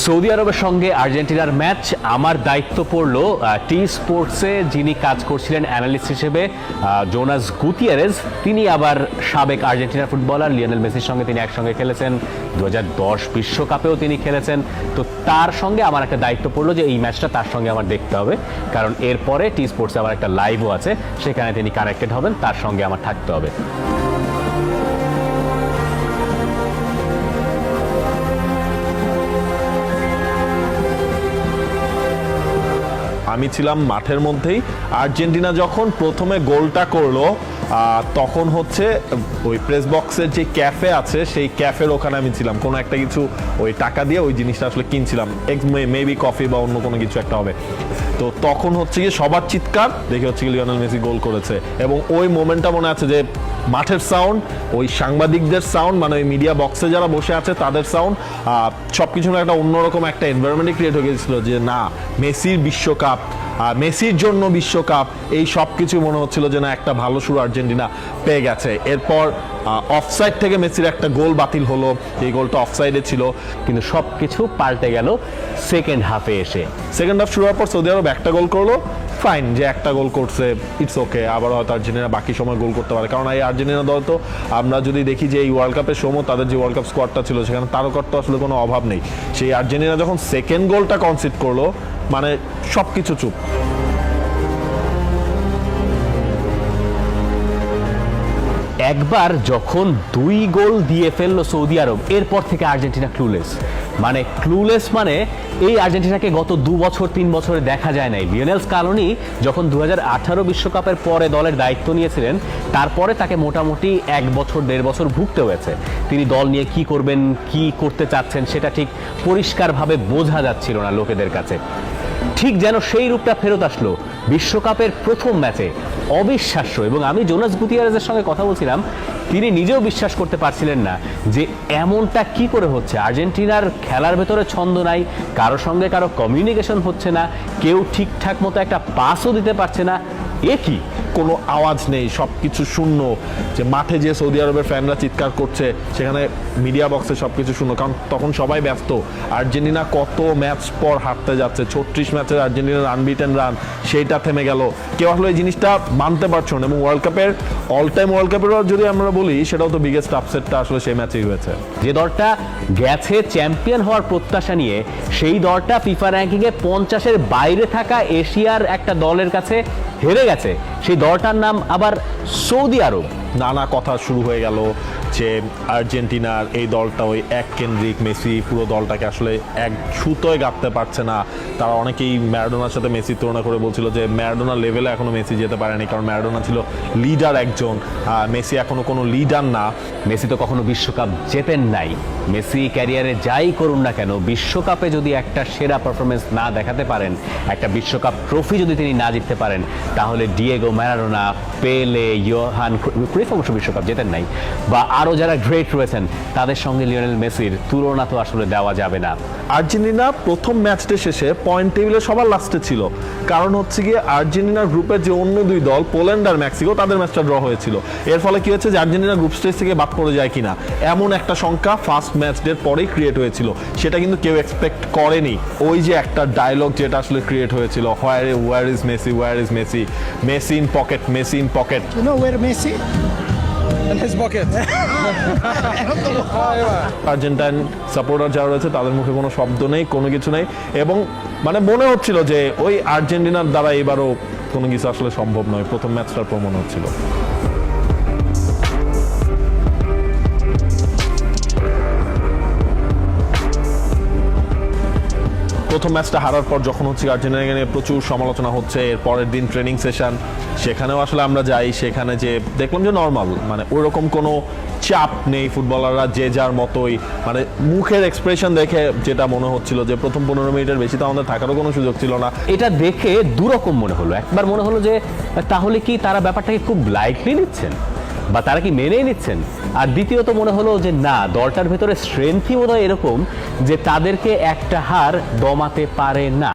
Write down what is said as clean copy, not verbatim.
Saudi আরবের সঙ্গে আর্জেন্টিনার ম্যাচ আমার দায়িত্ব পড়লো টি স্পোর্টসে যিনি কাজ করছিলেন অ্যানালিস্ট হিসেবে জোনাস গুতিয়ারেজ। তিনি আবার সাবেক আর্জেন্টিনার ফুটবলার লিওনেল মেসির সঙ্গে তিনি একসঙ্গে খেলেছেন, 2010 বিশ্বকাপেও তিনি খেলেছেন। তো তার সঙ্গে আমার একটা দায়িত্ব পড়লো যে এই ম্যাচটা তার সঙ্গে আমার দেখতে হবে, কারণ এরপরে টি স্পোর্টসে আমার একটা লাইভও আছে, সেখানে তিনি কানেক্টেড হবেন, তার সঙ্গে আমার থাকতে হবে। আমি ছিলাম মাঠের মধ্যেই। আর্জেন্টিনা যখন প্রথমে গোলটা করলো তখন হচ্ছে ওই প্রেস বক্সের যে ক্যাফে আছে সেই ক্যাফের ওখানে আমি ছিলাম, কোনো একটা কিছু ওই টাকা দিয়ে ওই জিনিসটা আসলে কিনছিলাম, মেবি কফি বা অন্য কোনো কিছু একটা হবে। তো তখন হচ্ছে গিয়ে সবার চিৎকার দেখে হচ্ছে লিওনেল মেসি গোল করেছে, এবং ওই মোমেন্টটা মনে আছে যে মাঠের সাউন্ড, ওই সাংবাদিকদের সাউন্ড, মানে ওই মিডিয়া বক্সে যারা বসে আছে তাদের সাউন্ড, সব কিছুর একটা অন্যরকম একটা এনভায়রনমেন্ট ক্রিয়েট হয়ে গেছিল যে না, মেসির বিশ্বকাপ, মেসির জন্য বিশ্বকাপ, এই সব কিছু মনে হচ্ছিল যে না, একটা ভালো শুরু আর্জেন্টিনা পেয়ে গেছে। এরপর অফসাইড থেকে মেসির একটা গোল বাতিল হলো, এই গোলটা অফসাইডে ছিল, কিন্তু সব কিছু পাল্টে গেল সেকেন্ড হাফে এসে। সেকেন্ড হাফ শুরু হওয়ার পর সৌদি আরব একটা গোল করলো, ফাইন, যে একটা গোল করছে ইটস ওকে, আবার হয়তো আর্জেন্টিনা বাকি সময় গোল করতে পারে, কারণ এই আর্জেন্টিনা দল তো আমরা যদি দেখি যে এই ওয়ার্ল্ড কাপের সময় তাদের যে ওয়ার্ল্ড কাপ স্কোয়াডটা ছিল সেখানে তারকার তো আসলে কোনো অভাব নেই। সেই আর্জেন্টিনা যখন সেকেন্ড গোলটা কনসিড করলো, মানে সব কিছু চুপ। একবার যখন 2 গোল দিয়ে ফেললো সৌদি আরব, এরপর থেকে আর্জেন্টিনা ক্লুলেস। মানে এই আর্জেন্টিনাকে গত 2 বছর 3 বছরে দেখা যায় নাই। লিওনেল স্কালোনি যখন 2018 বিশ্বকাপের পরে দলের দায়িত্ব নিয়েছিলেন, তারপরে তাকে মোটামুটি 1 বছর 1.5 বছর ভুগতে হয়েছে। তিনি দল নিয়ে কি করবেন, কি করতে চাচ্ছেন সেটা ঠিক পরিষ্কারভাবে বোঝা যাচ্ছিল না লোকেদের কাছে। ঠিক যেন সেই রূপটা ফেরত আসলো বিশ্বকাপের প্রথম ম্যাচে, অবিশ্বাস্য। এবং আমি জোনাস গুতিয়ারেজের সঙ্গে কথা বলছিলাম, তিনি নিজেও বিশ্বাস করতে পারছিলেন না যে এমনটা কি করে হচ্ছে। আর্জেন্টিনার খেলার ভেতরে ছন্দ নাই, কারো সঙ্গে কারো কমিউনিকেশন হচ্ছে না, কেউ ঠিকঠাক মতো একটা পাসও দিতে পারছে না। এ কি, কোনো আওয়াজ নেই, সব কিছু শূন্য। যে মাঠে যে সৌদি আরবের ফ্যানরা চিৎকার করছে, সেখানে মিডিয়া বক্সে সব কিছু শূন্য, কারণ তখন সবাই ব্যস্ত। আর্জেন্টিনা কত ম্যাচ পর হারতে যাচ্ছে, 36 ম্যাচের আর্জেন্টিনার আনবিটেন রান, সেইটা থেমে গেল। কেউ আসলে এই জিনিসটা মানতে পারছো না। এবং ওয়ার্ল্ড কাপের অল টাইম ওয়ার্ল্ড কাপের যদি আমরা বলি, সেটাও তো বিগেস্ট আপসেটটা আসলে সেই ম্যাচেই হয়েছে। যে দলটা গেছে চ্যাম্পিয়ন হওয়ার প্রত্যাশা নিয়ে, সেই দলটা ফিফা র্যাঙ্কিংয়ে 50-এর বাইরে থাকা এশিয়ার একটা দলের কাছে হেরে গেছে। সেই দলটার নাম আবার সৌদি আরব। নানা কথা শুরু হয়ে গেল যে আর্জেন্টিনার এই দলটা ওই এক কেন্দ্রিক, মেসি পুরো দলটাকে আসলে এক সুতোয় গাঁথতে পারছে না। তারা অনেকেই ম্যারাডোনার সাথে মেসির তুলনা করে বলছিল যে ম্যারাডোনা লেভেলে এখনো মেসি যেতে পারেনি, কারণ ম্যারাডোনা ছিল লিডার একজন, মেসি এখনো কোনো লিডার না। মেসি তো কখনো বিশ্বকাপ জেতেন নাই। মেসি ক্যারিয়ারে যাই করুন না কেন, বিশ্বকাপে যদি একটা সেরা পারফরমেন্স না দেখাতে পারেন, একটা বিশ্বকাপ ট্রফি যদি তিনি না জিততে পারেন, তাহলে ডিয়েগো ম্যারাডোনা, পেলে, ইয়োহান ক্রুইফ অবশ্য বিশ্বকাপ জেতেন নাই, বা আরও যারা গ্রেট রয়েছেন, তাদের সঙ্গে লিওনেল মেসির তুলনা তো আসলে দেওয়া যাবে না। আর্জেন্টিনা প্রথম ম্যাচটা শেষে পয়েন্ট টেবিলে সবার লাস্টে ছিল, কারণ হচ্ছে গিয়ে আর্জেন্টিনার গ্রুপের যে অন্য 2 দল পোল্যান্ড আর মেক্সিকো, তাদের ম্যাচটা ড্র হয়েছিল। এর ফলে কি হয়েছে যে আর্জেন্টিনা গ্রুপ স্টেজ থেকে বাদ পড়ে যায় কিনা এমন একটা শঙ্কা ফার্স্ট ম্যাচ ডের পরেই ক্রিয়েট হয়েছিল। সেটা কিন্তু কেউ এক্সপেক্ট করেনি। ওই যে একটা ডায়লগ যেটা আসলে ক্রিয়েট হয়েছিল, where is Messi, where is Messi, Messi in pocket, Messi in pocket. You know where Messi? In his pocket. Argentine supporter যারা রয়েছে তাদের মুখে কোনো শব্দ নেই, কোনো কিছু নেই, এবং মানে মনে হচ্ছিল যে ওই আর্জেন্টিনার দ্বারা এবারও কোনো কিছু আসলে সম্ভব নয়। প্রথম ম্যাচটার প্রমাণ হচ্ছিল। প্রথম ম্যাচটা হারার পর যখন হচ্ছে আর্জেন্টিনাকে নিয়ে প্রচুর সমালোচনা হচ্ছে, এর পরের দিন ট্রেনিং সেশন, সেখানেও আসলে আমরা যাই, সেখানে যে দেখলাম যে নর্মাল, মানে ওইরকম কোনো চাপ নেই, ফুটবলাররা যে যার মতোই, মানে মুখের এক্সপ্রেশন দেখে যেটা মনে হচ্ছিল যে প্রথম 15 মিনিটের বেশি তো আমাদের থাকারও কোনো সুযোগ ছিল না। এটা দেখে দুরকম মনে হলো। একবার মনে হলো যে তাহলে কি তারা ব্যাপারটাকে খুব লাইটলি নিচ্ছেন, বা তারা কি মেনেই নিচ্ছেন। আর দ্বিতীয়ত মনে হলো যে না, দলটার ভেতরে স্ট্রেংথই বোধহয় এরকম যে তাদেরকে একটা হার দমাতে পারে না।